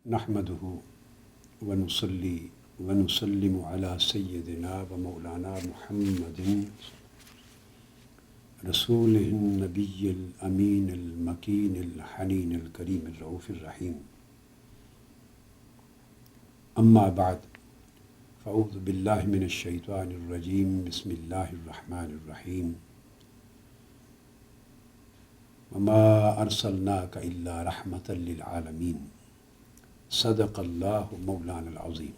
نحمده ونصلي ونسلم على سيدنا ومولانا محمد رسوله النبي الأمين المكين الحنين الكريم الرؤوف الرحيم. أما بعد، فأعوذ بالله من الشيطان الرجيم. بسم الله الرحمن الرحيم. وما أرسلناك إلا رحمة للعالمين. صدق اللہ مولانا العظیم.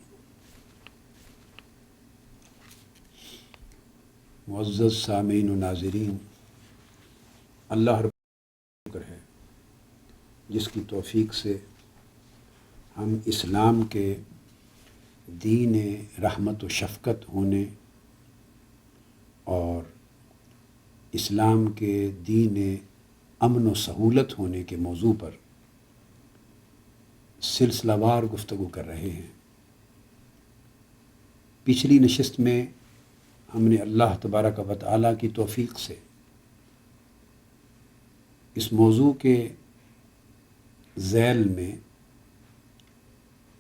معزز سامعین و ناظرین، اللہ رب کا شکر ہے جس کی توفیق سے ہم اسلام کے دین رحمت و شفقت ہونے اور اسلام کے دین امن و سہولت ہونے کے موضوع پر سلسلہ وار گفتگو کر رہے ہیں. پچھلی نشست میں ہم نے اللہ تبارک و تعالیٰ کی توفیق سے اس موضوع کے ذیل میں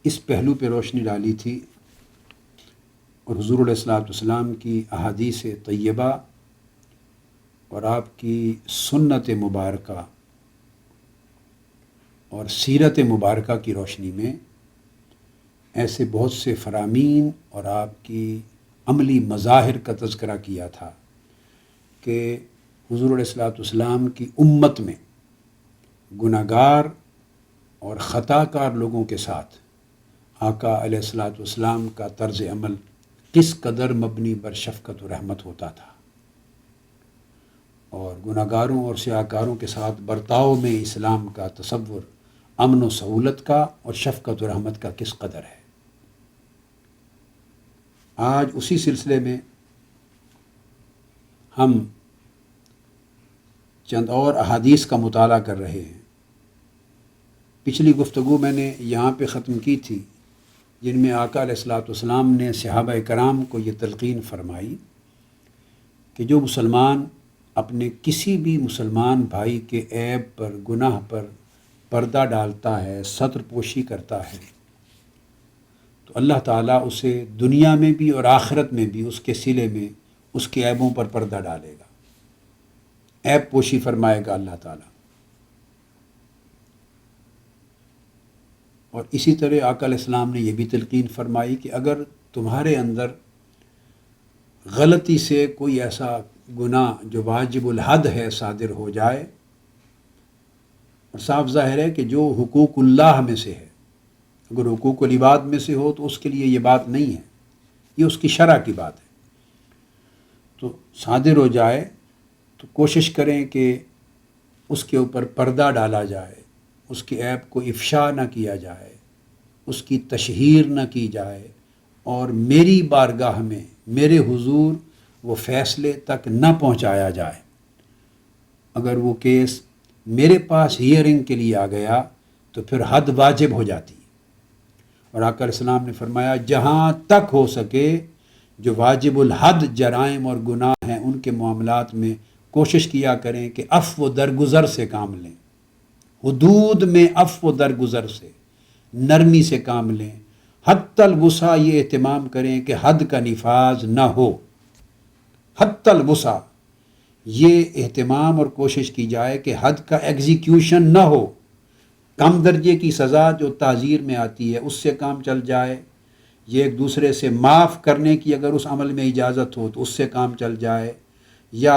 اس پہلو پہ روشنی ڈالی تھی اور حضور علیہ الصلوۃ والسلام کی احادیث طیبہ اور آپ کی سنت مبارکہ اور سیرت مبارکہ کی روشنی میں ایسے بہت سے فرامین اور آپ کی عملی مظاہر کا تذکرہ کیا تھا کہ حضور علیہ الصلوۃ والسلام کی امت میں گناہگار اور خطا کار لوگوں کے ساتھ آقا علیہ الصلوۃ والسلام کا طرز عمل کس قدر مبنی بر شفقت و رحمت ہوتا تھا، اور گناہگاروں اور سیاہکاروں کے ساتھ برتاؤ میں اسلام کا تصور امن و سہولت کا اور شفقت و رحمت کا کس قدر ہے. آج اسی سلسلے میں ہم چند اور احادیث کا مطالعہ کر رہے ہیں. پچھلی گفتگو میں نے یہاں پہ ختم کی تھی جن میں آقا علیہ الصلوۃ والسلام نے صحابہ کرام کو یہ تلقین فرمائی کہ جو مسلمان اپنے کسی بھی مسلمان بھائی کے عیب پر، گناہ پر پردہ ڈالتا ہے، ستر پوشی کرتا ہے، تو اللہ تعالیٰ اسے دنیا میں بھی اور آخرت میں بھی اس کے صلے میں اس کے عیبوں پر پردہ ڈالے گا، عیب پوشی فرمائے گا اللہ تعالیٰ. اور اسی طرح آقا علیہ السلام نے یہ بھی تلقین فرمائی کہ اگر تمہارے اندر غلطی سے کوئی ایسا گناہ جو واجب الحد ہے صادر ہو جائے، اور صاف ظاہر ہے کہ جو حقوق اللہ میں سے ہے، اگر حقوق العباد میں سے ہو تو اس کے لیے یہ بات نہیں ہے، یہ اس کی شرع کی بات ہے، تو صادر ہو جائے تو کوشش کریں کہ اس کے اوپر پردہ ڈالا جائے، اس کے عیب کو افشا نہ کیا جائے، اس کی تشہیر نہ کی جائے، اور میری بارگاہ میں میرے حضور وہ فیصلے تک نہ پہنچایا جائے. اگر وہ کیس میرے پاس ہیئرنگ کے لیے آ گیا تو پھر حد واجب ہو جاتی. اور آقا علیہ السلام نے فرمایا جہاں تک ہو سکے جو واجب الحد جرائم اور گناہ ہیں ان کے معاملات میں کوشش کیا کریں کہ عفو و درگزر سے کام لیں، حدود میں عفو و درگزر سے نرمی سے کام لیں. حتی الوسع یہ اہتمام کریں کہ حد کا نفاذ نہ ہو، حتی الوسع یہ اہتمام اور کوشش کی جائے کہ حد کا ایگزیکیوشن نہ ہو. کم درجے کی سزا جو تعزیر میں آتی ہے اس سے کام چل جائے، یہ ایک دوسرے سے معاف کرنے کی اگر اس عمل میں اجازت ہو تو اس سے کام چل جائے، یا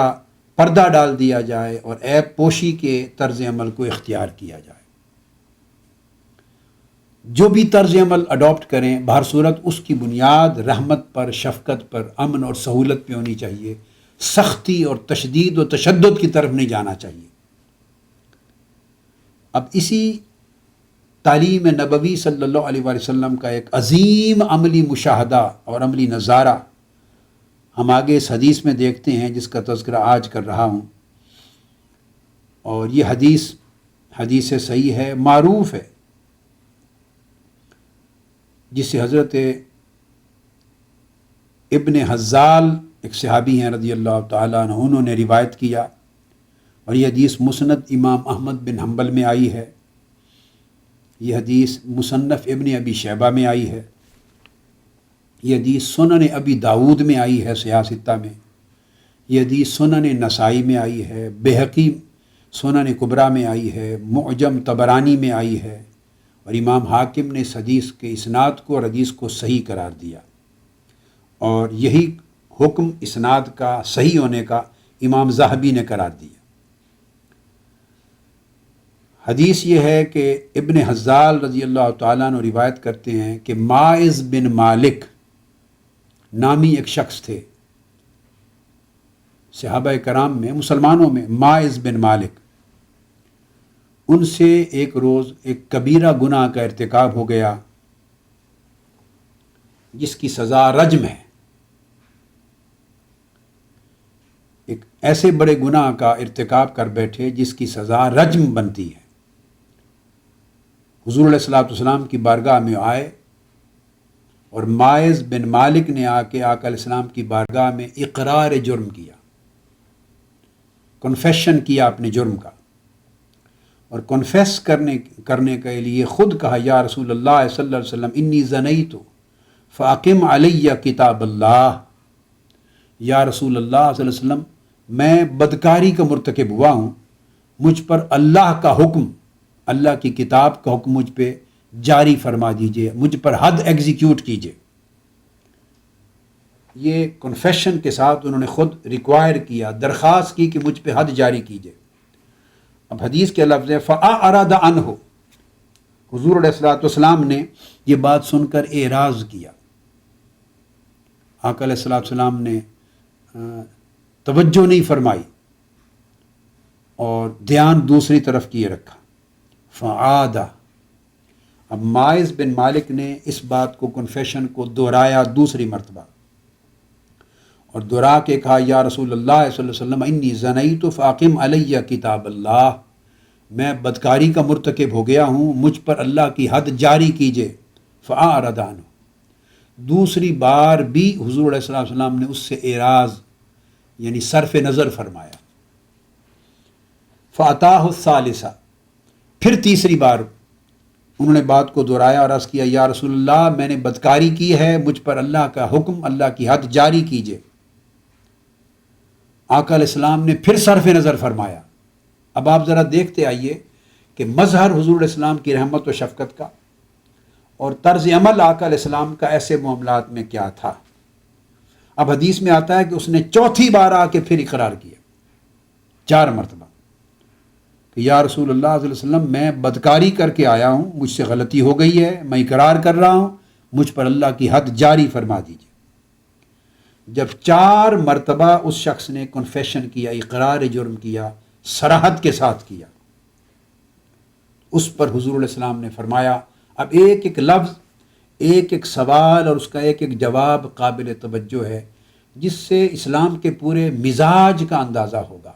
پردہ ڈال دیا جائے اور عیب پوشی کے طرز عمل کو اختیار کیا جائے. جو بھی طرز عمل اڈاپٹ کریں بہر صورت اس کی بنیاد رحمت پر، شفقت پر، امن اور سہولت پہ ہونی چاہیے. سختی اور تشدید و تشدد کی طرف نہیں جانا چاہیے. اب اسی تعلیم نبوی صلی اللہ علیہ وآلہ وسلم کا ایک عظیم عملی مشاہدہ اور عملی نظارہ ہم آگے اس حدیث میں دیکھتے ہیں جس کا تذکرہ آج کر رہا ہوں. اور یہ حدیث صحیح ہے، معروف ہے، جسے حضرت ابن حزال ایک صحابی ہیں رضی اللہ تعالیٰ عنہ، انہوں نے روایت کیا، اور یہ حدیث مسند امام احمد بن حنبل میں آئی ہے. یہ حدیث مصنف ابن ابی شیبہ میں آئی ہے، یہ حدیث سنن ابی داود میں آئی ہے سیاستہ میں، یہ حدیث سنن نسائی میں آئی ہے، بہقی سنن کبریٰ میں آئی ہے، معجم طبرانی میں آئی ہے، اور امام حاکم نے اس حدیث کے اسناد کو اور حدیث کو صحیح قرار دیا، اور یہی حکم اسناد کا صحیح ہونے کا امام ذہبی نے قرار دیا۔ حدیث یہ ہے کہ ابن حزال رضی اللہ تعالیٰ عنہ روایت کرتے ہیں کہ ماعز بن مالک نامی ایک شخص تھے صحابہ کرام میں، مسلمانوں میں، ماعز بن مالک، ان سے ایک روز ایک کبیرہ گناہ کا ارتکاب ہو گیا جس کی سزا رجم ہے۔ ایک ایسے بڑے گناہ کا ارتکاب کر بیٹھے جس کی سزا رجم بنتی ہے۔ حضور علیہ الصلوۃ والسلام کی بارگاہ میں آئے اور ماعز بن مالک نے آ کے آقا علیہ السلام کی بارگاہ میں اقرار جرم کیا، کنفیشن کیا اپنے جرم کا، اور کنفیس کرنے کے لیے خود کہا یا رسول اللہ صلی اللہ علیہ وسلم انی زنیت فاقم علی کتاب اللہ، یا رسول اللہ صلی اللہ علیہ وسلم میں بدکاری کا مرتکب ہوا ہوں، مجھ پر اللہ کا حکم، اللہ کی کتاب کا حکم مجھ پہ جاری فرما دیجئے، مجھ پر حد ایگزیکیوٹ کیجئے۔ یہ کنفیشن کے ساتھ انہوں نے خود ریکوائر کیا، درخواست کی کہ مجھ پہ حد جاری کیجئے۔ اب حدیث کے لفظ ہے فَأَعْرَضَ عَنْهُ، حضور علیہ الصلوۃ والسلام نے یہ بات سن کر اعراض کیا، آقا علیہ الصلوۃ والسلام نے توجہ نہیں فرمائی اور دھیان دوسری طرف کیے رکھا۔ فعادہ، اب ماعز بن مالک نے اس بات کو، کنفیشن کو دہرایا دوسری مرتبہ، اور دہرا کے کہا یا رسول اللہ صلی اللہ علیہ وسلم انی زنیت فاقم علی کتاب اللہ، میں بدکاری کا مرتکب ہو گیا ہوں، مجھ پر اللہ کی حد جاری کیجئے۔ فأعرض عنہ، دوسری بار بھی حضور علیہ السلام نے اس سے اعراض یعنی صرف نظر فرمایا۔ فأتاہ الثالثہ، پھر تیسری بار انہوں نے بات کو دہرایا اور عرض کیا یا رسول اللہ میں نے بدکاری کی ہے، مجھ پر اللہ کا حکم، اللہ کی حد جاری کیجئے۔ آقا علیہ السلام نے پھر صرف نظر فرمایا۔ اب آپ ذرا دیکھتے آئیے کہ مظہر حضور علیہ السلام کی رحمت و شفقت کا اور طرز عمل آقا علیہ السلام کا ایسے معاملات میں کیا تھا۔ اب حدیث میں آتا ہے کہ اس نے چوتھی بار آ کے پھر اقرار کیا، 4 مرتبہ، کہ یا رسول اللہ صلی اللہ علیہ وسلم میں بدکاری کر کے آیا ہوں، مجھ سے غلطی ہو گئی ہے، میں اقرار کر رہا ہوں، مجھ پر اللہ کی حد جاری فرما دیجیے۔ جب 4 مرتبہ اس شخص نے کنفیشن کیا، اقرار جرم کیا، صراحت کے ساتھ کیا، اس پر حضور علیہ السلام نے فرمایا اب ایک ایک لفظ، ایک ایک سوال اور اس کا ایک ایک جواب قابل توجہ ہے، جس سے اسلام کے پورے مزاج کا اندازہ ہوگا،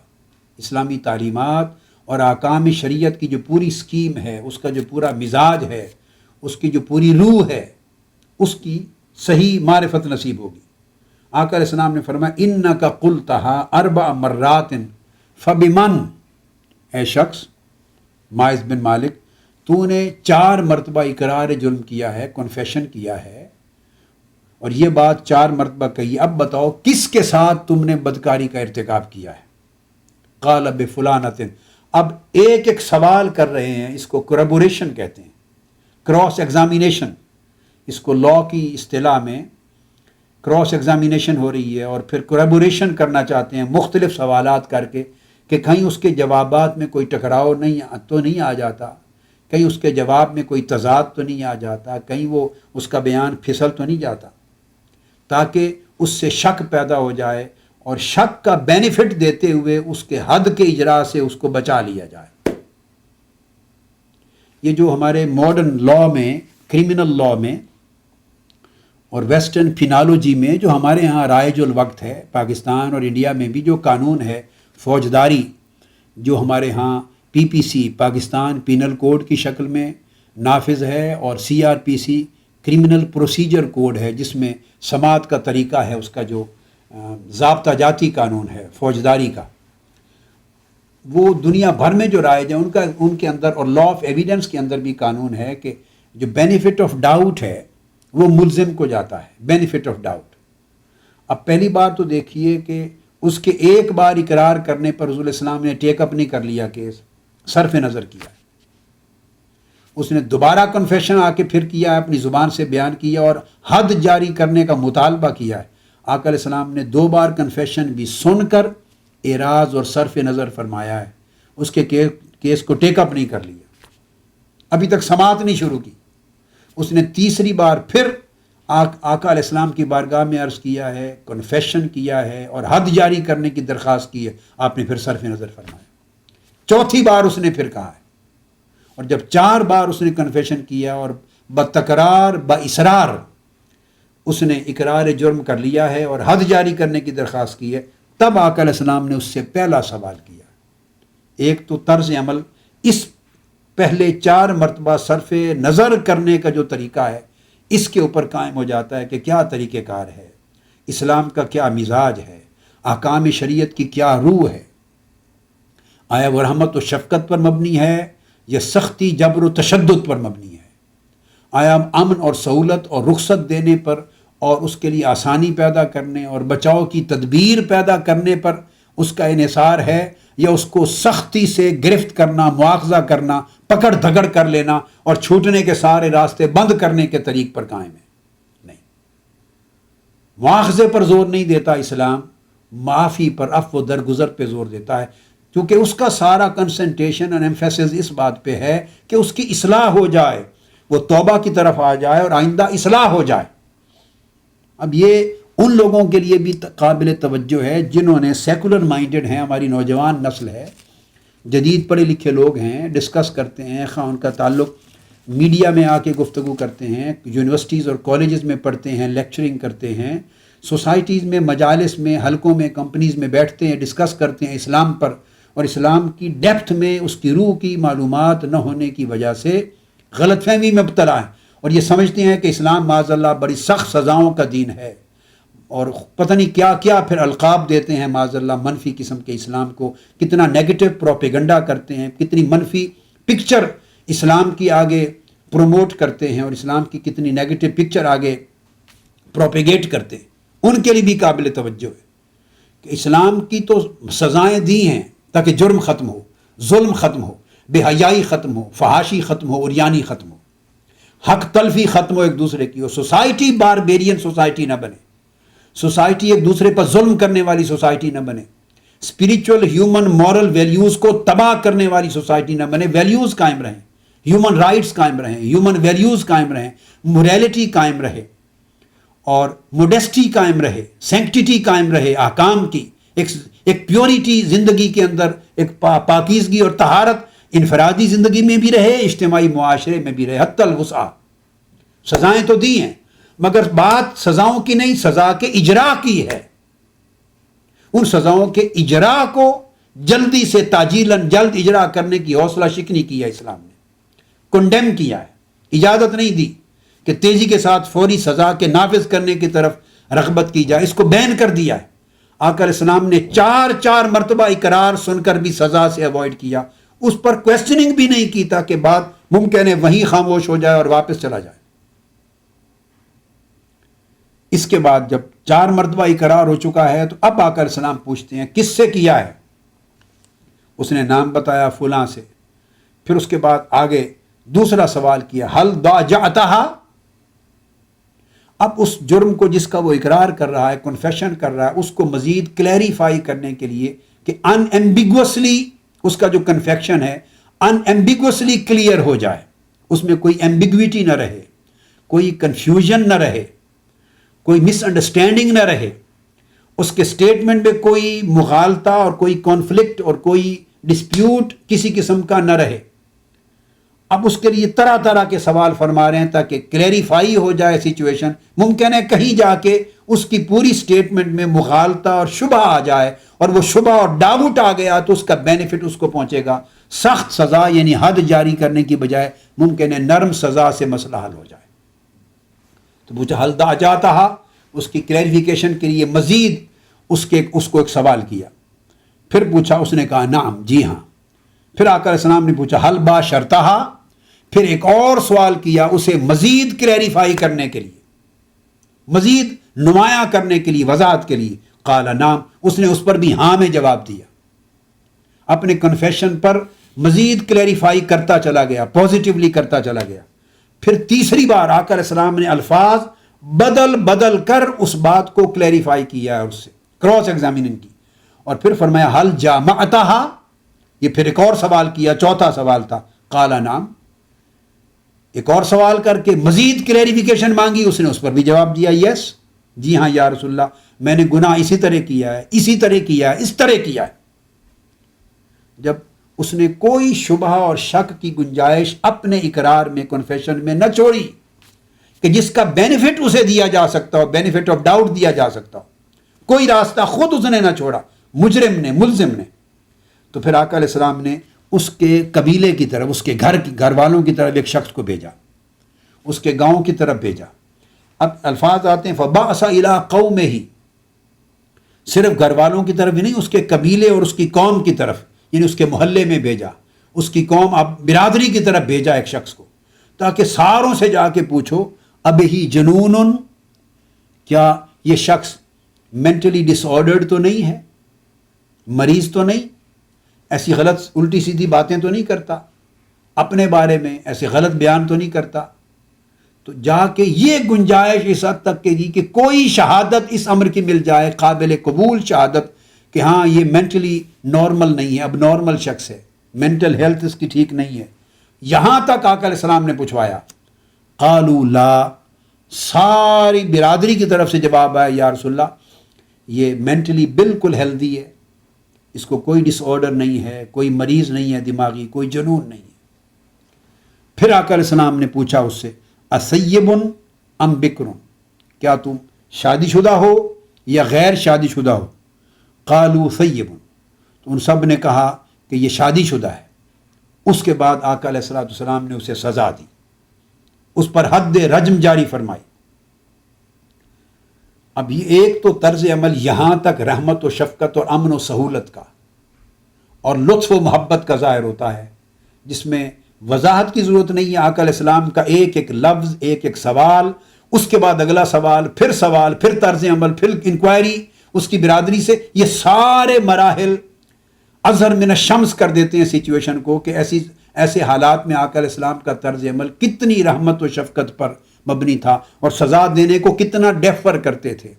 اسلامی تعلیمات اور احکام شریعت کی جو پوری اسکیم ہے، اس کا جو پورا مزاج ہے، اس کی جو پوری روح ہے، اس کی صحیح معرفت نصیب ہوگی۔ آقا علیہ السلام نے فرمایا انک قلتھا 4 مرات فبمن، اے شخص ماعز بن مالک تو نے 4 مرتبہ اقرار جرم کیا ہے، کنفیشن کیا ہے، اور یہ بات 4 مرتبہ کہی، اب بتاؤ کس کے ساتھ تم نے بدکاری کا ارتکاب کیا ہے؟ قال بفلانۃ، اب ایک ایک سوال کر رہے ہیں، اس کو کربوریشن کہتے ہیں، کراس ایگزامینیشن، اس کو لاء کی اصطلاح میں کراس ایگزامینیشن ہو رہی ہے، اور پھر کربوریشن کرنا چاہتے ہیں مختلف سوالات کر کے کہ کہیں اس کے جوابات میں کوئی ٹکراؤ تو نہیں آ جاتا، کہیں اس کے جواب میں کوئی تضاد تو نہیں آ جاتا، کہیں وہ اس کا بیان پھسل تو نہیں جاتا، تاکہ اس سے شک پیدا ہو جائے اور شک کا بینیفٹ دیتے ہوئے اس کے حد کے اجرا سے اس کو بچا لیا جائے۔ یہ جو ہمارے ماڈرن لاء میں، کرمنل لاء میں اور ویسٹرن فینالوجی میں جو ہمارے ہاں رائج الوقت ہے، پاکستان اور انڈیا میں بھی جو قانون ہے فوجداری، جو ہمارے ہاں PPC پاکستان پینل کوڈ کی شکل میں نافذ ہے، اور CRPC کرمنل پروسیجر کوڈ ہے، جس میں سماعت کا طریقہ ہے، اس کا جو ضابطہ جاتی قانون ہے فوجداری کا، وہ دنیا بھر میں جو رائج ہیں ان کے اندر، اور لا آف ایویڈنس کے اندر بھی قانون ہے کہ جو بینیفٹ آف ڈاؤٹ ہے وہ ملزم کو جاتا ہے، بینیفٹ آف ڈاؤٹ۔ اب پہلی بار تو دیکھیے کہ اس کے ایک بار اقرار کرنے پر رسول السلام نے ٹیک اپ نہیں کر لیا کیس، صرف نظر کیا، اس نے دوبارہ کنفیشن آ کے پھر کیا، اپنی زبان سے بیان کیا اور حد جاری کرنے کا مطالبہ کیا ہے۔ آقا علیہ السلام نے 2 بار کنفیشن بھی سن کر اعراض اور صرف نظر فرمایا ہے، اس کے کیس کو ٹیک اپ نہیں کر لیا، ابھی تک سماعت نہیں شروع کی۔ اس نے تیسری بار پھر آقا علیہ السلام کی بارگاہ میں عرض کیا ہے، کنفیشن کیا ہے اور حد جاری کرنے کی درخواست کی ہے، آپ نے پھر صرف نظر فرمایا۔ چوتھی بار اس نے پھر کہا ہے، اور جب 4 بار اس نے کنفیشن کیا اور بتکرار باصرار اس نے اقرار جرم کر لیا ہے اور حد جاری کرنے کی درخواست کی ہے، تب آقا علیہ السلام نے اس سے پہلا سوال کیا۔ ایک تو طرز عمل اس پہلے 4 مرتبہ صرف نظر کرنے کا جو طریقہ ہے اس کے اوپر قائم ہو جاتا ہے کہ کیا طریقہ کار ہے، اسلام کا کیا مزاج ہے، احکام شریعت کی کیا روح ہے، آیا وہ رحمت و شفقت پر مبنی ہے یا سختی جبر و تشدد پر مبنی ہے، آیا امن اور سہولت اور رخصت دینے پر اور اس کے لیے آسانی پیدا کرنے اور بچاؤ کی تدبیر پیدا کرنے پر اس کا انحصار ہے، یا اس کو سختی سے گرفت کرنا، مواخذہ کرنا، پکڑ دھگڑ کر لینا اور چھوٹنے کے سارے راستے بند کرنے کے طریق پر قائم ہے؟ نہیں، مواخذے پر زور نہیں دیتا اسلام، معافی پر، عفو و درگزر پہ زور دیتا ہے، کیونکہ اس کا سارا کنسنٹریشن اور ایمفیسس اس بات پہ ہے کہ اس کی اصلاح ہو جائے، وہ توبہ کی طرف آ جائے اور آئندہ اصلاح ہو جائے۔ اب یہ ان لوگوں کے لیے بھی قابل توجہ ہے جنہوں نے سیکولر مائنڈڈ ہیں، ہماری نوجوان نسل ہے، جدید پڑھے لکھے لوگ ہیں، ڈسکس کرتے ہیں، خواہ ان کا تعلق میڈیا میں آ کے گفتگو کرتے ہیں، یونیورسٹیز اور کالجز میں پڑھتے ہیں، لیکچرنگ کرتے ہیں، سوسائٹیز میں، مجالس میں، حلقوں میں، کمپنیز میں بیٹھتے ہیں، ڈسکس کرتے ہیں اسلام پر، اور اسلام کی ڈیپتھ میں اس کی روح کی معلومات نہ ہونے کی وجہ سے غلط فہمی میں مبتلا ہیں، اور یہ سمجھتے ہیں کہ اسلام معاذ اللہ بڑی سخت سزاؤں کا دین ہے، اور پتہ نہیں کیا کیا پھر القاب دیتے ہیں معاذ اللہ منفی قسم کے اسلام کو، کتنا نیگیٹو پروپیگنڈا کرتے ہیں، کتنی منفی پکچر اسلام کی آگے پروموٹ کرتے ہیں، اور اسلام کی کتنی نیگیٹو پکچر آگے پروپیگیٹ کرتے ہیں۔ ان کے لیے بھی قابل توجہ ہے کہ اسلام کی تو سزائیں دی ہیں تاکہ جرم ختم ہو، ظلم ختم ہو، بے حیائی ختم ہو، فحاشی ختم ہو، عریانی ختم ہو، حق تلفی ختم ہو ایک دوسرے کی، اور سوسائٹی باربیرین سوسائٹی نہ بنے، سوسائٹی ایک دوسرے پر ظلم کرنے والی سوسائٹی نہ بنے، اسپریچول ہیومن مورل ویلیوز کو تباہ کرنے والی سوسائٹی نہ بنے، ویلیوز قائم رہیں، ہیومن رائٹس قائم رہیں، ہیومن ویلیوز قائم رہیں، موریلٹی قائم رہے اور موڈیسٹی قائم رہے، سینکٹیٹی قائم رہے، احکام کی ایک پیورٹی زندگی کے اندر، ایک پاکیزگی اور طہارت انفرادی زندگی میں بھی رہے، اجتماعی معاشرے میں بھی رہے، حتی الوسع۔ سزائیں تو دی ہیں، مگر بات سزاؤں کی نہیں، سزا کے اجرا کی ہے۔ ان سزاؤں کے اجرا کو جلدی سے تاجیلاً جلد اجرا کرنے کی حوصلہ شکنی کی ہے اسلام نے، کنڈیم کیا ہے، اجازت نہیں دی کہ تیزی کے ساتھ فوری سزا کے نافذ کرنے کی طرف رغبت کی جائے، اس کو بین کر دیا ہے۔ آقا علیہ السلام نے 4 مرتبہ اقرار سن کر بھی سزا سے اوائڈ کیا، اس پر کویسچننگ بھی نہیں کی تاکہ بات ممکن ہے وہیں خاموش ہو جائے اور واپس چلا جائے۔ اس کے بعد جب 4 مرتبہ اقرار ہو چکا ہے تو اب آقا علیہ السلام پوچھتے ہیں کس سے کیا ہے؟ اس نے نام بتایا فلاں سے۔ پھر اس کے بعد آگے دوسرا سوال کیا، حل ضاجعتھا؟ اب اس جرم کو جس کا وہ اقرار کر رہا ہے، کنفیشن کر رہا ہے، اس کو مزید کلیریفائی کرنے کے لیے کہ ان ایمبیگوسلی اس کا جو کنفیکشن ہے ان ایمبیگوسلی کلیئر ہو جائے، اس میں کوئی ایمبیگویٹی نہ رہے، کوئی کنفیوژن نہ رہے، کوئی مس انڈرسٹینڈنگ نہ رہے، اس کے سٹیٹمنٹ میں کوئی مغالطہ اور کوئی کانفلکٹ اور کوئی ڈسپیوٹ کسی قسم کا نہ رہے۔ اب اس کے لیے طرح طرح کے سوال فرما رہے ہیں تاکہ کلیریفائی ہو جائے سچویشن۔ ممکن ہے کہیں جا کے اس کی پوری سٹیٹمنٹ میں مغالطہ اور شبہ آ جائے، اور وہ شبہ اور ڈاؤٹ آ گیا تو اس کا بینیفٹ اس کو پہنچے گا، سخت سزا یعنی حد جاری کرنے کی بجائے ممکن ہے نرم سزا سے مسئلہ حل ہو جائے۔ تو پوچھا حل ضاجعتھا، اس کی کلیریفیکیشن کے لیے مزید اس کو ایک سوال کیا۔ پھر پوچھا، اس نے کہا نعم، جی ہاں۔ پھر آقا علیہ السلام نے پوچھا حل با شرطہا، پھر ایک اور سوال کیا اسے مزید کلیریفائی کرنے کے لیے، مزید نمایاں کرنے کے لیے، وضاحت کے لیے۔ قال نعم، اس نے اس پر بھی ہاں میں جواب دیا، اپنے کنفیشن پر مزید کلیریفائی کرتا چلا گیا، پازیٹیولی کرتا چلا گیا۔ پھر تیسری بار آقا علیہ السلام نے الفاظ بدل بدل کر اس بات کو کلیریفائی کیا ہے، اس سے کراس ایگزامیننگ کی، اور پھر فرمایا حل جامعتہا، یہ پھر ایک اور سوال کیا، چوتھا سوال تھا۔ قال نعم، ایک اور سوال کر کے مزید کلیریفیکیشن مانگی، اس نے اس پر بھی جواب دیا یس، جی ہاں یا رسول اللہ، میں نے گناہ اسی طرح کیا ہے، اسی طرح کیا ہے، اس طرح کیا ہے۔ جب اس نے کوئی شبہ اور شک کی گنجائش اپنے اقرار میں، کنفیشن میں نہ چھوڑی کہ جس کا بینیفٹ اسے دیا جا سکتا ہو، بینیفٹ آف ڈاؤٹ دیا جا سکتا ہو، کوئی راستہ خود اس نے نہ چھوڑا، مجرم نے، ملزم نے، تو پھر آقا علیہ السلام نے اس کے قبیلے کی طرف، اس کے گھر والوں کی طرف ایک شخص کو بھیجا، اس کے گاؤں کی طرف بھیجا۔ اب الفاظ آتے ہیں فَبَعَثَ إِلَىٰ قَوْمِهِ، صرف گھر والوں کی طرف ہی نہیں، اس کے قبیلے اور اس کی قوم کی طرف، یعنی اس کے محلے میں بھیجا، اس کی قوم، اب برادری کی طرف بھیجا ایک شخص کو، تاکہ ساروں سے جا کے پوچھو اب ہی جنون، کیا یہ شخص مینٹلی ڈس آرڈرڈ تو نہیں ہے، مریض تو نہیں، ایسی غلط الٹی سیدھی باتیں تو نہیں کرتا، اپنے بارے میں ایسے غلط بیان تو نہیں کرتا۔ تو جا کے یہ گنجائش اس حد تک کی کہ کوئی شہادت اس امر کی مل جائے، قابل قبول شہادت کہ ہاں یہ مینٹلی نارمل نہیں ہے، اب نارمل شخص ہے، مینٹل ہیلتھ اس کی ٹھیک نہیں ہے، یہاں تک آقا علیہ السلام نے پوچھوایا۔ قالوا لا، ساری برادری کی طرف سے جواب آیا یا رسول اللہ یہ مینٹلی بالکل ہیلدی ہے، اس کو کوئی ڈس آرڈر نہیں ہے، کوئی مریض نہیں ہے دماغی، کوئی جنون نہیں ہے۔ پھر آقا علیہ السلام نے پوچھا اس سے اسیب ام بکر، کیا تم شادی شدہ ہو یا غیر شادی شدہ ہو؟ قالوا سیب، تو ان سب نے کہا کہ یہ شادی شدہ ہے۔ اس کے بعد آقا علیہ السلام نے اسے سزا دی، اس پر حد رجم جاری فرمائی۔ اب یہ ایک تو طرز عمل یہاں تک رحمت و شفقت اور امن و سہولت کا اور لطف و محبت کا ظاہر ہوتا ہے، جس میں وضاحت کی ضرورت نہیں ہے۔ آقا علیہ السلام کا ایک ایک لفظ، ایک ایک سوال، اس کے بعد اگلا سوال، پھر طرز عمل، پھر انکوائری اس کی برادری سے، یہ سارے مراحل اظہر من الشمس کر دیتے ہیں سچویشن کو کہ ایسے حالات میں آقا علیہ السلام کا طرز عمل کتنی رحمت و شفقت پر مبنی تھا، اور سزا دینے کو کتنا ڈیفر کرتے تھے،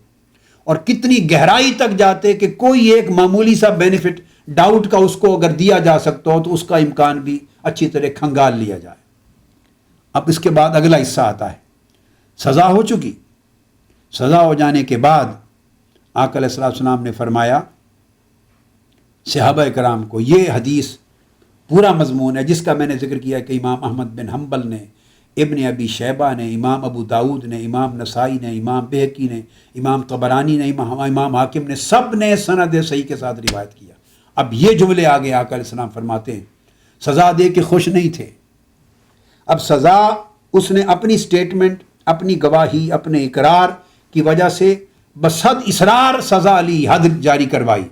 اور کتنی گہرائی تک جاتے کہ کوئی ایک معمولی سا بینیفٹ ڈاؤٹ کا اس کو اگر دیا جا سکتا ہو تو اس کا امکان بھی اچھی طرح کھنگال لیا جائے۔ اب اس کے بعد اگلا حصہ آتا ہے، سزا ہو چکی، سزا ہو جانے کے بعد آقا علیہ السلام نے فرمایا صحابہ کرام کو، یہ حدیث پورا مضمون ہے جس کا میں نے ذکر کیا کہ امام احمد بن حنبل نے، ابن ابی شیبہ نے، امام ابو داؤد نے، امام نسائی نے، امام بہقی نے، امام طبرانی نے، امام حاکم نے، سب نے سند صحیح کے ساتھ روایت کیا۔ اب یہ جملے آگے آقا علیہ السلام فرماتے ہیں سزا دے کے خوش نہیں تھے، اب سزا اس نے اپنی سٹیٹمنٹ، اپنی گواہی، اپنے اقرار کی وجہ سے بس حد اصرار سزا لی، حد جاری کروائی۔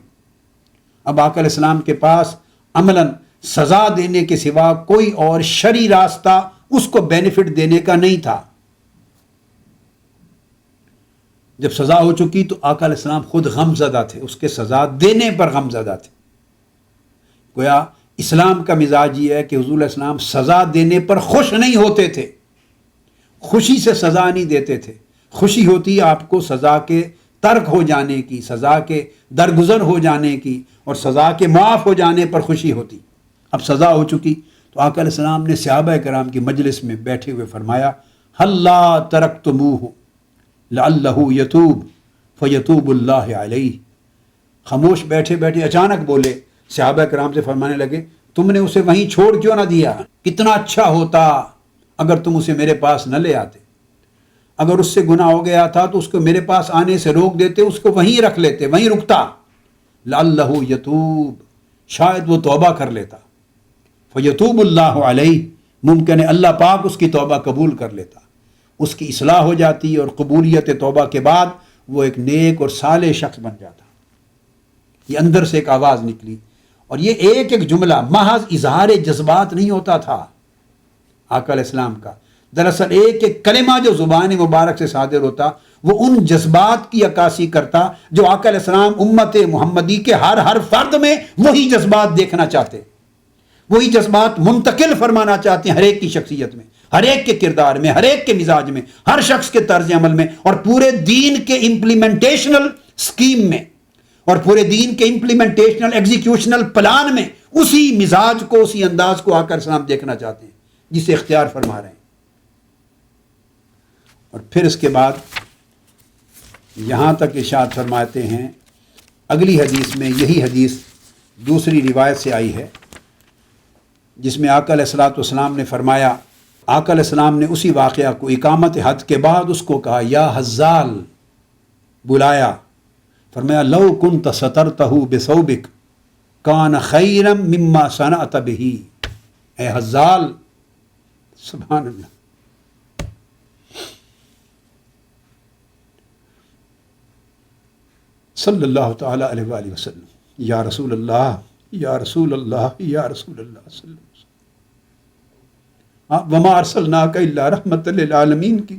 اب آقا علیہ السلام کے پاس عملاً سزا دینے کے سوا کوئی اور شرعی راستہ اس کو بینیفٹ دینے کا نہیں تھا۔ جب سزا ہو چکی تو آقا علیہ السلام خود غم زدہ تھے، اس کے سزا دینے پر غم زدہ تھے۔ گویا اسلام کا مزاج یہ ہے کہ حضور علیہ السلام سزا دینے پر خوش نہیں ہوتے تھے، خوشی سے سزا نہیں دیتے تھے، خوشی ہوتی ہے آپ کو سزا کے ترک ہو جانے کی، سزا کے درگزر ہو جانے کی، اور سزا کے معاف ہو جانے پر خوشی ہوتی۔ اب سزا ہو چکی تو آقا علیہ السلام نے صحابہ کرام کی مجلس میں بیٹھے ہوئے فرمایا ہلا ترکتموہ لعلہ یتوب فیتوب اللہ علیہ۔ خاموش بیٹھے بیٹھے اچانک بولے، صحابہ کرام سے فرمانے لگے تم نے اسے وہیں چھوڑ کیوں نہ دیا؟ کتنا اچھا ہوتا اگر تم اسے میرے پاس نہ لے آتے، اگر اس سے گناہ ہو گیا تھا تو اس کو میرے پاس آنے سے روک دیتے، اس کو وہیں رکھ لیتے، وہیں رکتا، لعلہ یتوب، شاید وہ توبہ کر لیتا، فیتوب اللہ علیہ، ممکن ہے اللہ پاک اس کی توبہ قبول کر لیتا، اس کی اصلاح ہو جاتی، اور قبولیت توبہ کے بعد وہ ایک نیک اور صالح شخص بن جاتا۔ یہ اندر سے ایک آواز نکلی، اور یہ ایک ایک جملہ محض اظہار جذبات نہیں ہوتا تھا آقا علیہ السلام کا، دراصل ایک ایک کلمہ جو زبان مبارک سے صادر ہوتا وہ ان جذبات کی عکاسی کرتا جو آقا علیہ السلام امت محمدی کے ہر فرد میں وہی جذبات دیکھنا چاہتے، وہی جذبات منتقل فرمانا چاہتے ہیں ہر ایک کی شخصیت میں، ہر ایک کے کردار میں، ہر ایک کے مزاج میں، ہر شخص کے طرز عمل میں، اور پورے دین کے امپلیمنٹیشنل سکیم میں، اور پورے دین کے امپلیمنٹیشنل ایگزیکیوشنل پلان میں اسی مزاج کو، اسی انداز کو آقا علیہ السلام دیکھنا چاہتے ہیں جسے اختیار فرما رہے ہیں۔ اور پھر اس کے بعد یہاں تک ارشاد فرماتے ہیں، اگلی حدیث میں یہی حدیث دوسری روایت سے آئی ہے جس میں آقا علیہ السلام نے فرمایا، آقا علیہ السلام نے اسی واقعہ کو اقامت حد کے بعد اس کو کہا، یا حزال، بلایا، فرمایا لو کنت سترتہ بثوبک کان خیرا مما صنعت بہ، اے حزال، سبحان اللہ، صلی اللہ تعالی علیہ وآلہ وسلم، یا رسول اللہ، یا رسول اللہ، یا رسول اللہ صلی اللہ علیہ وسلم، وما ارسلناک الا رحمت للعالمین کی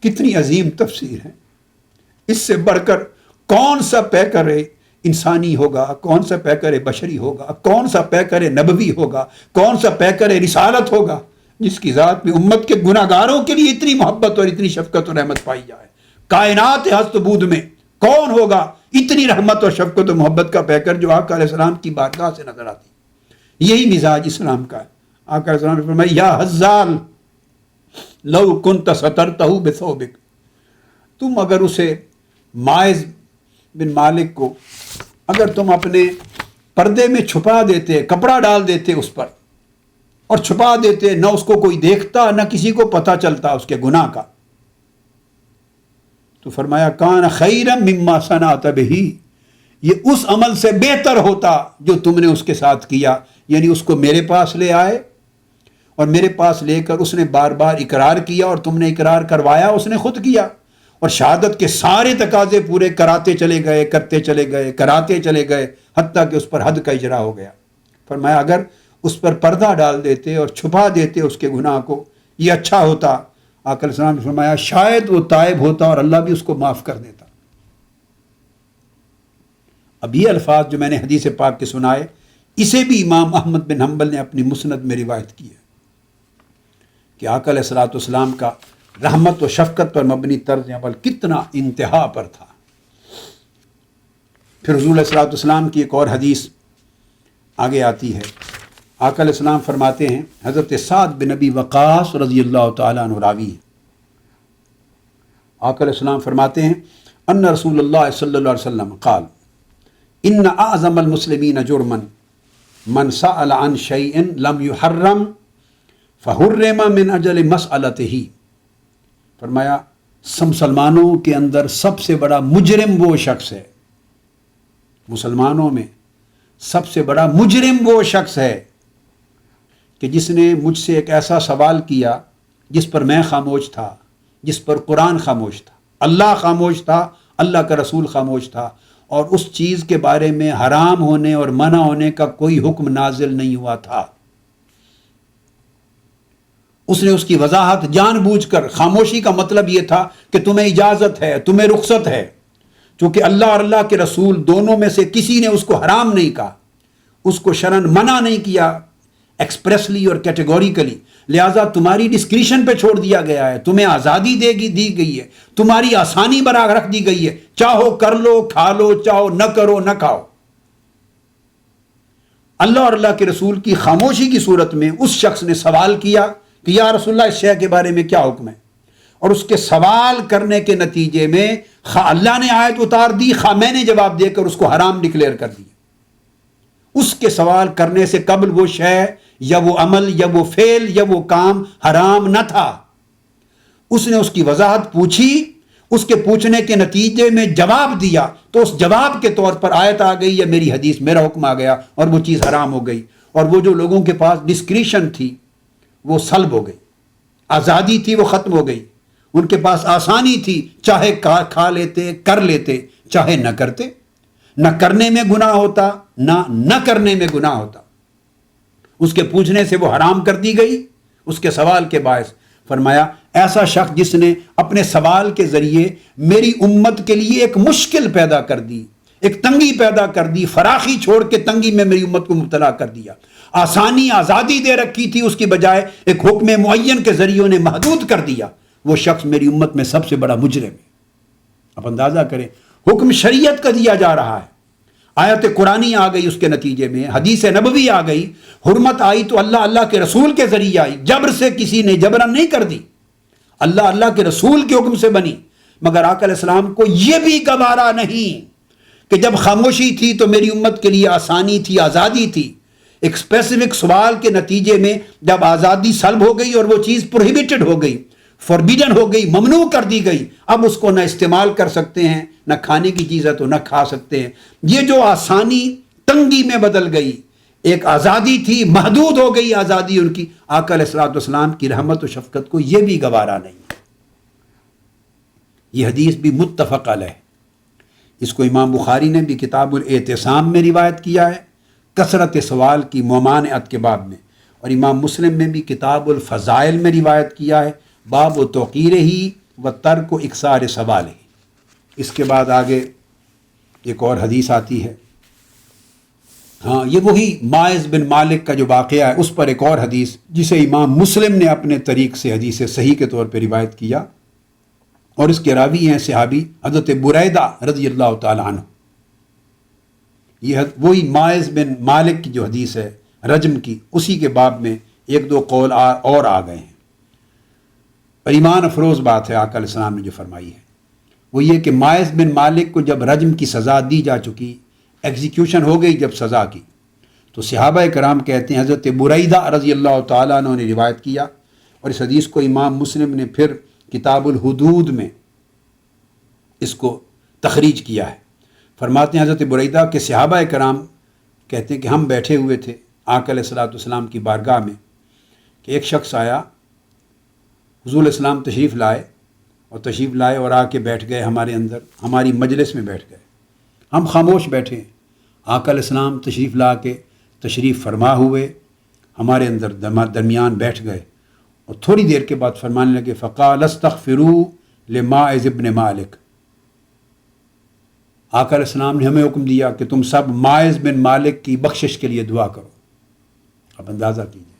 کتنی عظیم تفسیر ہے۔ اس سے بڑھ کر کون سا پیکر انسانی ہوگا، کون سا پیکر بشری ہوگا، کون سا پیکر نبوی ہوگا، کون سا پیکر رسالت ہوگا جس کی ذات میں امت کے گناہ گاروں کے لیے اتنی محبت اور اتنی شفقت اور رحمت پائی جائے۔ کائنات ہست بود میں کون ہوگا اتنی رحمت اور شفقت و محبت کا پیکر جو آقا علیہ السلام کی بارگاہ سے نظر آتی؟ یہی مزاج اسلام کا ہے۔ آقا علیہ السلام نے فرمایا، یا حزال لو کنت سترتہ بثوبک، تم اگر اسے ماعز بن مالک کو اگر تم اپنے پردے میں چھپا دیتے، کپڑا ڈال دیتے اس پر اور چھپا دیتے، نہ اس کو کوئی دیکھتا نہ کسی کو پتہ چلتا اس کے گناہ کا، تو فرمایا کان خیرا مما صنعت بہ، یہ اس عمل سے بہتر ہوتا جو تم نے اس کے ساتھ کیا، یعنی اس کو میرے پاس لے آئے اور میرے پاس لے کر اس نے بار بار اقرار کیا اور تم نے اقرار کروایا، اس نے خود کیا، اور شہادت کے سارے تقاضے پورے کراتے چلے گئے، کرتے چلے گئے، کراتے چلے گئے، حتیٰ کہ اس پر حد کا اجرا ہو گیا۔ فرمایا اگر اس پر پردہ ڈال دیتے اور چھپا دیتے اس کے گناہ کو، یہ اچھا ہوتا۔ آقا علیہ السلام نے فرمایا شاید وہ تائب ہوتا اور اللہ بھی اس کو معاف کر دیتا۔ اب یہ الفاظ جو میں نے حدیث پاک کے سنائے، اسے بھی امام احمد بن حنبل نے اپنی مسند میں روایت کی ہے کہ آقا علیہ السلام کا رحمت و شفقت پر مبنی طرز عمل کتنا انتہا پر تھا۔ پھر حضور علیہ السلام کی ایک اور حدیث آگے آتی ہے۔ آقا علیہ السلام فرماتے ہیں، حضرت سعد بن ابی وقاص رضی اللہ تعالیٰ عنہ راوی ہے، آقا علیہ السلام فرماتے ہیں ان رسول اللہ صلی اللہ علیہ وسلم قال ان اعظم المسلمین جرما من سأل عن شیء لم یحرم فحرم من اجل مسألتہ۔ فرمایا مسلمانوں کے اندر سب سے بڑا مجرم وہ شخص ہے، مسلمانوں میں سب سے بڑا مجرم وہ شخص ہے کہ جس نے مجھ سے ایک ایسا سوال کیا جس پر میں خاموش تھا، جس پر قرآن خاموش تھا، اللہ خاموش تھا، اللہ کا رسول خاموش تھا، اور اس چیز کے بارے میں حرام ہونے اور منع ہونے کا کوئی حکم نازل نہیں ہوا تھا۔ اس نے اس کی وضاحت جان بوجھ کر، خاموشی کا مطلب یہ تھا کہ تمہیں اجازت ہے، تمہیں رخصت ہے، چونکہ اللہ اور اللہ کے رسول دونوں میں سے کسی نے اس کو حرام نہیں کہا، اس کو شرعاً منع نہیں کیا ایکسپریسلی اور کیٹیگوریکلی، لہٰذا تمہاری ڈسکریشن پہ چھوڑ دیا گیا ہے، تمہیں آزادی دی گئی ہے، تمہاری آسانی برآ رکھ دی گئی ہے، چاہو کر لو کھا لو، چاہو نہ کرو نہ کھاؤ۔ اللہ اور اللہ کے رسول کی خاموشی کی صورت میں اس شخص نے سوال کیا کہ یا رسول اللہ اس شے کے بارے میں کیا حکم ہے، اور اس کے سوال کرنے کے نتیجے میں خواہ اللہ نے آیت اتار دی، خواہ میں نے جواب دے کر اس کو حرام ڈکلیئر کر دیا۔ اس کے سوال کرنے سے قبل وہ شے یا وہ عمل یا وہ فعل یا وہ کام حرام نہ تھا، اس نے اس کی وضاحت پوچھی، اس کے پوچھنے کے نتیجے میں جواب دیا، تو اس جواب کے طور پر آیت آ گئی یا میری حدیث، میرا حکم آ گیا اور وہ چیز حرام ہو گئی، اور وہ جو لوگوں کے پاس ڈسکریشن تھی وہ سلب ہو گئی، آزادی تھی وہ ختم ہو گئی، ان کے پاس آسانی تھی، چاہے کھا لیتے، کر لیتے، چاہے نہ کرتے۔ نہ کرنے میں گناہ ہوتا نہ کرنے میں گناہ ہوتا. اس کے پوچھنے سے وہ حرام کر دی گئی اس کے سوال کے باعث. فرمایا ایسا شخص جس نے اپنے سوال کے ذریعے میری امت کے لیے ایک مشکل پیدا کر دی، ایک تنگی پیدا کر دی، فراخی چھوڑ کے تنگی میں میری امت کو مبتلا کر دیا. آسانی آزادی دے رکھی تھی، اس کی بجائے ایک حکم معین کے ذریعے انہیں محدود کر دیا. وہ شخص میری امت میں سب سے بڑا مجرم ہے. آپ اندازہ کریں، حکم شریعت کا دیا جا رہا ہے، آیت قرآنی آ گئی، اس کے نتیجے میں حدیث نبوی آ گئی، حرمت آئی تو اللہ کے رسول کے ذریعے آئی، جبر سے کسی نے جبرن نہیں کر دی، اللہ کے رسول کے حکم سے بنی. مگر آقا علیہ السلام کو یہ بھی گوارا نہیں کہ جب خاموشی تھی تو میری امت کے لیے آسانی تھی، آزادی تھی. ایک اسپیسیفک سوال کے نتیجے میں جب آزادی سلب ہو گئی اور وہ چیز پروہیبیٹڈ ہو گئی، فوربیڈن ہو گئی، ممنوع کر دی گئی، اب اس کو نہ استعمال کر سکتے ہیں، نہ کھانے کی چیز ہے تو نہ کھا سکتے ہیں. یہ جو آسانی تنگی میں بدل گئی، ایک آزادی تھی محدود ہو گئی آزادی ان کی. آقا علیہ الصلوۃ والسلام کی رحمت و شفقت کو یہ بھی گوارا نہیں. یہ حدیث بھی متفق علیہ. اس کو امام بخاری نے بھی کتاب الاعتصام میں روایت کیا ہے، کثرت سوال کی ممانعت کے باب میں، اور امام مسلم میں بھی کتاب الفضائل میں روایت کیا ہے، باب و توقیر ہی و ترک و اکثار سوال ہی. اس کے بعد آگے ایک اور حدیث آتی ہے. ہاں، یہ وہی ماعز بن مالک کا جو واقعہ ہے اس پر ایک اور حدیث جسے امام مسلم نے اپنے طریق سے حدیث صحیح کے طور پہ روایت کیا، اور اس کے راوی ہیں صحابی حضرت بریدہ رضی اللہ تعالی عنہ. یہ وہی ماعز بن مالک کی جو حدیث ہے رجم کی، اسی کے باب میں ایک دو قول اور آ گئے ہیں. اور ایمان افروز بات ہے آقا علیہ السلام نے جو فرمائی ہے وہ یہ کہ ماعز بن مالک کو جب رجم کی سزا دی جا چکی، ایگزیکیوشن ہو گئی جب سزا کی، تو صحابہ کرام کہتے ہیں حضرت بریدہ رضی اللہ تعالیٰ عنہ نے روایت کیا، اور اس حدیث کو امام مسلم نے پھر کتاب الحدود میں اس کو تخریج کیا ہے. فرماتے ہیں حضرت بریدہ کہ صحابہ کرام کہتے ہیں کہ ہم بیٹھے ہوئے تھے آقا علیہ الصلوۃ والسلام کی بارگاہ میں کہ ایک شخص آیا، حضور علیہ السلام تشریف لائے اور آ کے بیٹھ گئے ہمارے اندر، ہماری مجلس میں بیٹھ گئے. ہم خاموش بیٹھے ہیں. آقا علیہ السلام تشریف لا کے تشریف فرما ہوئے ہمارے اندر درمیان بیٹھ گئے، اور تھوڑی دیر کے بعد فرمانے لگے فقال استغفروا لماعز بن مالک. آقا علیہ السلام نے ہمیں حکم دیا کہ تم سب ماعز بن مالک کی بخشش کے لیے دعا کرو. اب اندازہ کیجیے،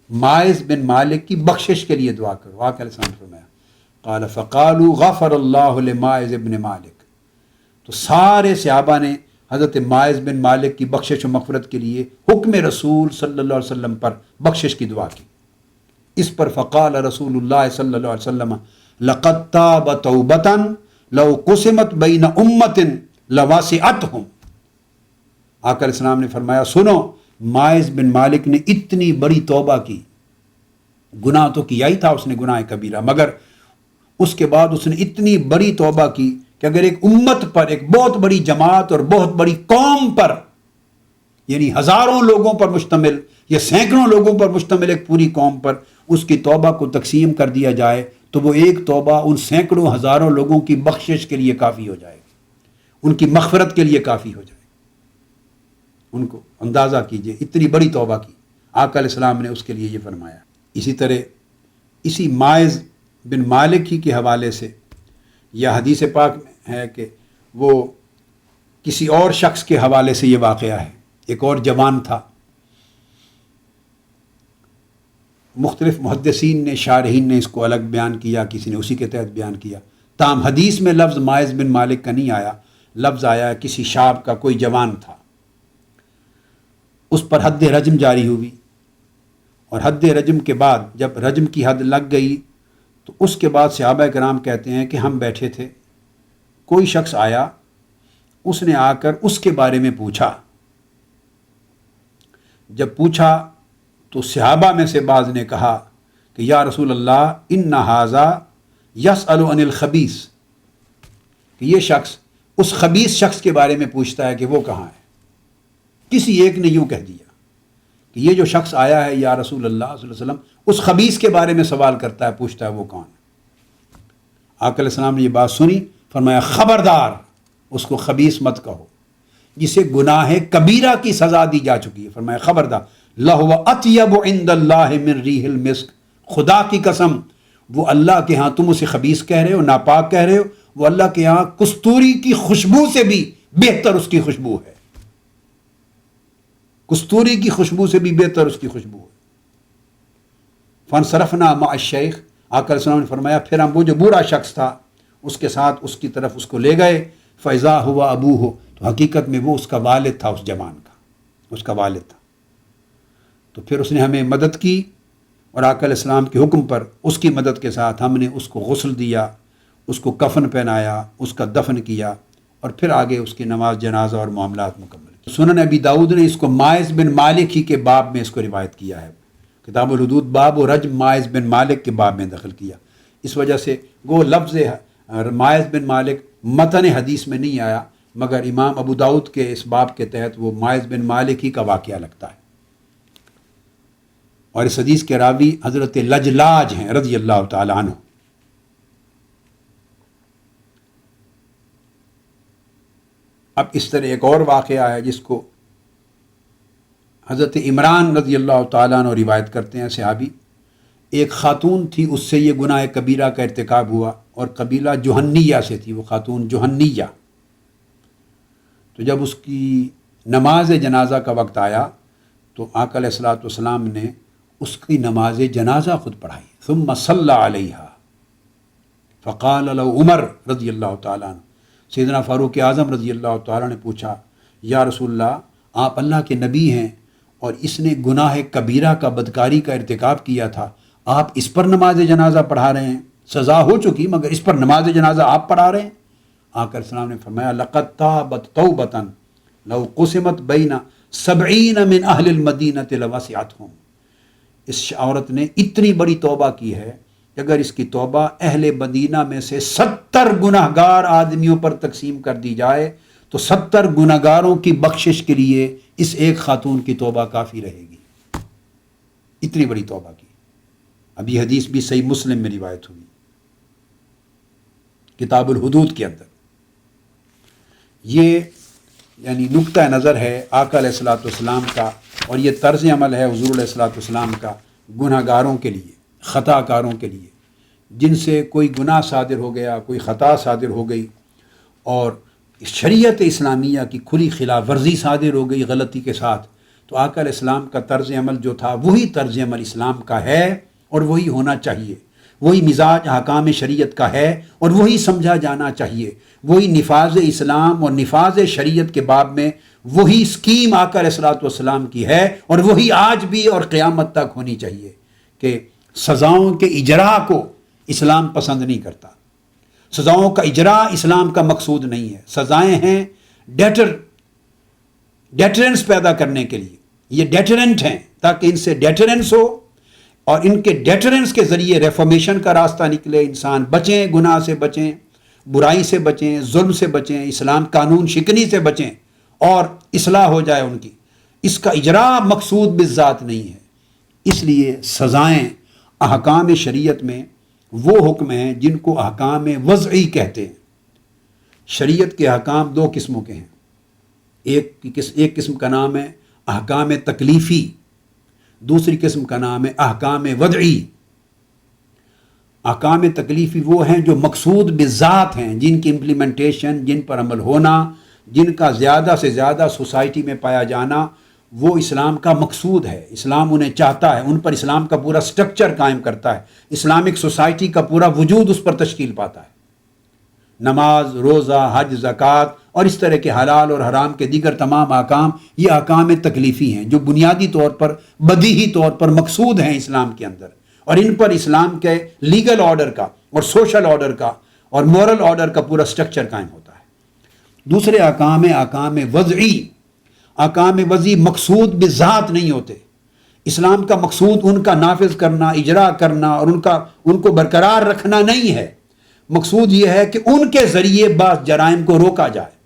ماعز بن مالک کی بخشش کے لیے دعا کرو. آقا علیہ السلام نے فرمایا قال فقالوا غفر اللہ لماعز بن مالک. تو سارے صحابہ نے حضرت ماعز بن مالک کی بخشش و مغفرت کے لیے حکم رسول صلی اللہ علیہ وسلم پر بخشش کی دعا کی. اس پر فقال رسول اللہ صلی اللہ علیہ وسلم لقد تاب توبۃ لو قسمت بین امت لواسعتہم. آقا علیہ السلام نے فرمایا سنو، ماعز بن مالک نے اتنی بڑی توبہ کی، گناہ تو کیا ہی تھا اس نے گناہ کبیرہ، مگر اس کے بعد اس نے اتنی بڑی توبہ کی کہ اگر ایک امت پر، ایک بہت بڑی جماعت اور بہت بڑی قوم پر، یعنی ہزاروں لوگوں پر مشتمل یا سینکڑوں لوگوں پر مشتمل ایک پوری قوم پر اس کی توبہ کو تقسیم کر دیا جائے تو وہ ایک توبہ ان سینکڑوں ہزاروں لوگوں کی بخشش کے لیے کافی ہو جائے گی، ان کی مغفرت کے لیے کافی ہو جائے گی. ان کو اندازہ کیجئے اتنی بڑی توبہ کی آقا علیہ السلام نے اس کے لیے یہ فرمایا. اسی طرح اسی ماعز بن مالک ہی کے حوالے سے یا حدیث پاک میں ہے کہ وہ کسی اور شخص کے حوالے سے یہ واقعہ ہے. ایک اور جوان تھا، مختلف محدثین نے، شارحین نے اس کو الگ بیان کیا، کسی نے اسی کے تحت بیان کیا. تاہم حدیث میں لفظ ماعز بن مالک کا نہیں آیا، لفظ آیا کسی شاب کا، کوئی جوان تھا. اس پر حد رجم جاری ہوئی، اور حد رجم کے بعد جب رجم کی حد لگ گئی تو اس کے بعد صحابہ کرام کہتے ہیں کہ ہم بیٹھے تھے، کوئی شخص آیا، اس نے آ کر اس کے بارے میں پوچھا. جب پوچھا تو صحابہ میں سے بعض نے کہا کہ یا رسول اللہ ان ھذا یسأل عن الخبیث، کہ یہ شخص اس خبیث شخص کے بارے میں پوچھتا ہے کہ وہ کہاں ہے. کسی ایک نے یوں کہہ دیا کہ یہ جو شخص آیا ہے یا رسول اللہ صلی اللہ علیہ وسلم اس خبیث کے بارے میں سوال کرتا ہے، پوچھتا ہے وہ کون ہے. آقا علیہ السلام نے یہ بات سنی، فرمایا خبردار اس کو خبیث مت کہو، جسے گناہ کبیرہ کی سزا دی جا چکی ہے۔ فرمایا خبردار، لہو اطیب عند اللہ من ریح المسک، خدا کی قسم وہ اللہ کے ہاں تم اسے خبیث کہہ رہے ہو، ناپاک کہہ رہے ہو، وہ اللہ کے ہاں کستوری کی خوشبو سے بھی بہتر اس کی خوشبو ہے، کستوری کی خوشبو سے بھی بہتر اس کی خوشبو ہے۔ فانصرفنا مع الشیخ، آقا علیہ السلام نے فرمایا پھر ہم وہ جو بوڑھا شخص تھا اس کے ساتھ اس کی طرف اس کو لے گئے، فیضا ہوا ابو ہو، تو حقیقت میں وہ اس کا والد تھا، اس جوان کا اس کا والد تھا۔ تو پھر اس نے ہمیں مدد کی، اور آقا علیہ السلام کے حکم پر اس کی مدد کے ساتھ ہم نے اس کو غسل دیا، اس کو کفن پہنایا، اس کا دفن کیا، اور پھر آگے اس کی نماز جنازہ اور معاملات مکمل کی۔ سنن ابی داؤد نے اس کو ماعز بن مالک ہی کے باب میں اس کو روایت کیا ہے، کتاب الحدود باب و رجم ماعز بن مالک کے باب میں دخل کیا۔ اس وجہ سے وہ لفظ ماعز بن مالک متن حدیث میں نہیں آیا، مگر امام ابو داؤد کے اس باب کے تحت وہ ماعز بن مالک ہی کا واقعہ لگتا ہے۔ اور اس حدیث کے راوی حضرت لجلاج ہیں رضی اللہ تعالی عنہ۔ اب اس طرح ایک اور واقعہ ہے جس کو حضرت عمران رضی اللہ تعالیٰ عنہ روایت کرتے ہیں صحابی۔ ایک خاتون تھی، اس سے یہ گناہ کبیرہ کا ارتکاب ہوا، اور قبیلہ جوہنیہ سے تھی وہ خاتون، جوہنیہ۔ تو جب اس کی نماز جنازہ کا وقت آیا تو آقا علیہ الصلوۃ والسلام نے اس کی نماز جنازہ خود پڑھائی، ثم صلی علیہا فقال له عمر رضی اللہ تعالیٰ عنہ، سیدنا فاروق اعظم رضی اللہ تعالیٰ نے پوچھا، یا رسول اللہ، آپ اللہ کے نبی ہیں اور اس نے گناہ کبیرہ کا، بدکاری کا ارتکاب کیا تھا، آپ اس پر نماز جنازہ پڑھا رہے ہیں؟ سزا ہو چکی مگر اس پر نماز جنازہ آپ پڑھا رہے ہیں؟ آقا علیہ السلام نے فرمایا لقد تابت توبۃ لو قسمت بین 70 من اہل المدینہ لوسعتہم، اس عورت نے اتنی بڑی توبہ کی ہے کہ اگر اس کی توبہ اہل مدینہ میں سے 70 گناہگار آدمیوں پر تقسیم کر دی جائے تو 70 گناہگاروں کی بخشش کے لیے اس ایک خاتون کی توبہ کافی رہے گی، اتنی بڑی توبہ کی۔ اب یہ حدیث بھی صحیح مسلم میں روایت ہوئی، کتاب الحدود کے اندر۔ یہ یعنی نقطہ نظر ہے آقا علیہ الصلوۃ والسلام کا، اور یہ طرز عمل ہے حضور علیہ الصلوۃ والسلام کا گناہ گاروں کے لیے، خطا کاروں کے لیے، جن سے کوئی گناہ صادر ہو گیا، کوئی خطا صادر ہو گئی، اور شریعت اسلامیہ کی کھلی خلاف ورزی صادر ہو گئی غلطی کے ساتھ، تو آقا علیہ السلام کا طرز عمل جو تھا وہی طرز عمل اسلام کا ہے، اور وہی ہونا چاہیے، وہی مزاج احکام شریعت کا ہے، اور وہی سمجھا جانا چاہیے، وہی نفاذ اسلام اور نفاذ شریعت کے باب میں وہی اسکیم آقا علیہ الصلوۃ والسلام کی ہے، اور وہی آج بھی اور قیامت تک ہونی چاہیے، کہ سزاؤں کے اجراء کو اسلام پسند نہیں کرتا، سزاؤں کا اجراء اسلام کا مقصود نہیں ہے۔ سزائیں ہیں ڈیٹرنس پیدا کرنے کے لیے، یہ ڈیٹرنٹ ہیں تاکہ ان سے ڈیٹرنس ہو، اور ان کے ڈیٹرنس کے ذریعے ریفارمیشن کا راستہ نکلے، انسان بچیں، گناہ سے بچیں، برائی سے بچیں، ظلم سے بچیں، اسلام قانون شکنی سے بچیں، اور اصلاح ہو جائے ان کی۔ اس کا اجراء مقصود بالذات نہیں ہے۔ اس لیے سزائیں احکام شریعت میں وہ حکم ہیں جن کو احکام وضعی کہتے ہیں۔ شریعت کے احکام دو قسموں کے ہیں، ایک قسم کا نام ہے احکام تکلیفی، دوسری قسم کا نام ہے احکام وضعی۔ احکام تکلیفی وہ ہیں جو مقصود بذات ہیں، جن کی امپلیمنٹیشن، جن پر عمل ہونا، جن کا زیادہ سے زیادہ سوسائٹی میں پایا جانا، وہ اسلام کا مقصود ہے، اسلام انہیں چاہتا ہے، ان پر اسلام کا پورا سٹرکچر قائم کرتا ہے، اسلامک سوسائٹی کا پورا وجود اس پر تشکیل پاتا ہے۔ نماز، روزہ، حج، زکوٰۃ اور اس طرح کے حلال اور حرام کے دیگر تمام احکام، یہ احکام تکلیفی ہیں جو بنیادی طور پر، بدیہی طور پر مقصود ہیں اسلام کے اندر، اور ان پر اسلام کے لیگل آرڈر کا اور سوشل آرڈر کا اور مورل آرڈر کا پورا سٹرکچر قائم ہوتا ہے۔ دوسرے احکام وضعی، احکام وضعی مقصود بذات نہیں ہوتے، اسلام کا مقصود ان کا نافذ کرنا، اجرا کرنا اور ان کو برقرار رکھنا نہیں ہے، مقصود یہ ہے کہ ان کے ذریعے بعض جرائم کو روکا جائے،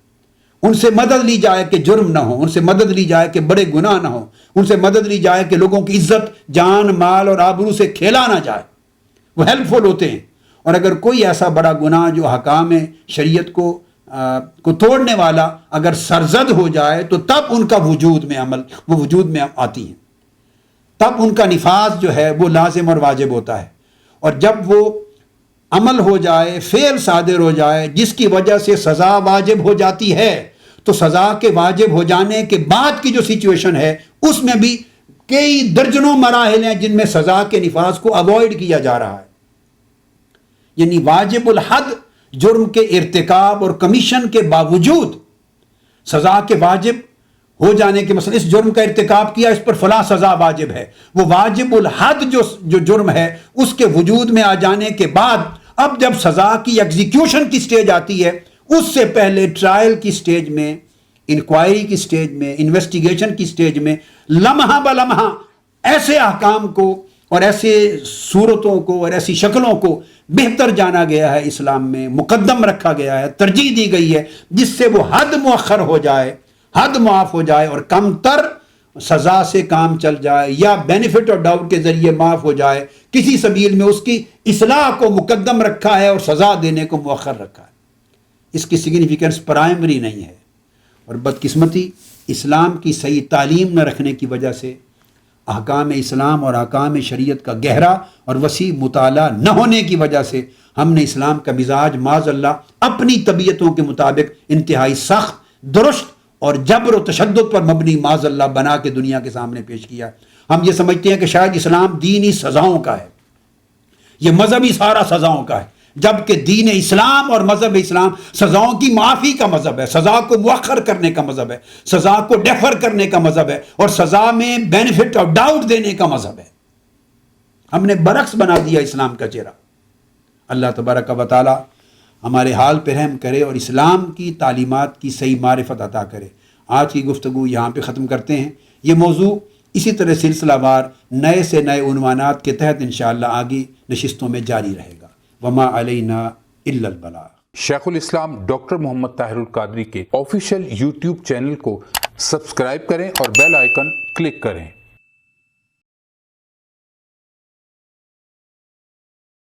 ان سے مدد لی جائے کہ جرم نہ ہو، ان سے مدد لی جائے کہ بڑے گناہ نہ ہو، ان سے مدد لی جائے کہ لوگوں کی عزت، جان، مال اور آبرو سے کھیلا نہ جائے، وہ ہیلپ فل ہوتے ہیں۔ اور اگر کوئی ایسا بڑا گناہ جو حکام شریعت کو کو توڑنے والا اگر سرزد ہو جائے تو تب ان کا وجود میں عمل وہ وجود میں آتی ہیں، تب ان کا نفاذ جو ہے وہ لازم اور واجب ہوتا ہے. اور جب وہ عمل ہو جائے، فعل صادر ہو جائے جس کی وجہ سے سزا واجب ہو جاتی ہے، تو سزا کے واجب ہو جانے کے بعد کی جو سچویشن ہے اس میں بھی کئی درجنوں مراحل ہیں جن میں سزا کے نفاذ کو اوائڈ کیا جا رہا ہے. یعنی واجب الحد جرم کے ارتکاب اور کمیشن کے باوجود سزا کے واجب ہو جانے کے مثلا اس جرم کا ارتکاب کیا، اس پر فلاں سزا واجب ہے، وہ واجب الحد جو جرم ہے اس کے وجود میں آ جانے کے بعد اب جب سزا کی ایگزیکیوشن کی سٹیج آتی ہے، اس سے پہلے ٹرائل کی سٹیج میں، انکوائری کی سٹیج میں، انویسٹیگیشن کی سٹیج میں لمحہ بلمحہ ایسے احکام کو اور ایسے صورتوں کو اور ایسی شکلوں کو بہتر جانا گیا ہے، اسلام میں مقدم رکھا گیا ہے، ترجیح دی گئی ہے جس سے وہ حد مؤخر ہو جائے، حد معاف ہو جائے اور کم تر سزا سے کام چل جائے یا بینیفٹ اور ڈاؤٹ کے ذریعے معاف ہو جائے. کسی سبیل میں اس کی اصلاح کو مقدم رکھا ہے اور سزا دینے کو مؤخر رکھا ہے. اس کی سگنیفیکنس پرائمری نہیں ہے. اور بدقسمتی اسلام کی صحیح تعلیم نہ رکھنے کی وجہ سے، احکام اسلام اور احکام شریعت کا گہرا اور وسیع مطالعہ نہ ہونے کی وجہ سے ہم نے اسلام کا مزاج معاذ اللہ اپنی طبیعتوں کے مطابق انتہائی سخت، درست اور جبر و تشدد پر مبنی معاذ اللہ بنا کے دنیا کے سامنے پیش کیا. ہم یہ سمجھتے ہیں کہ شاید اسلام دین ہی سزاؤں کا ہے، یہ مذہب ہی سارا سزاؤں کا ہے، جبکہ دین اسلام اور مذہب اسلام سزاؤں کی معافی کا مذہب ہے، سزا کو مؤخر کرنے کا مذہب ہے، سزا کو ڈیفر کرنے کا مذہب ہے اور سزا میں بینیفٹ اور ڈاؤٹ دینے کا مذہب ہے. ہم نے برعکس بنا دیا اسلام کا چہرہ. اللہ تبارک و تعالی ہمارے حال پہ رحم کرے اور اسلام کی تعلیمات کی صحیح معرفت عطا کرے. آج کی گفتگو یہاں پہ ختم کرتے ہیں. یہ موضوع اسی طرح سلسلہ وار نئے سے نئے عنوانات کے تحت انشاءاللہ آگے نشستوں میں جاری رہے گا. وما علینا الا البلاغ. شیخ الاسلام ڈاکٹر محمد طاہر القادری کے آفیشیل یوٹیوب چینل کو سبسکرائب کریں اور بیل آئیکن کلک کریں.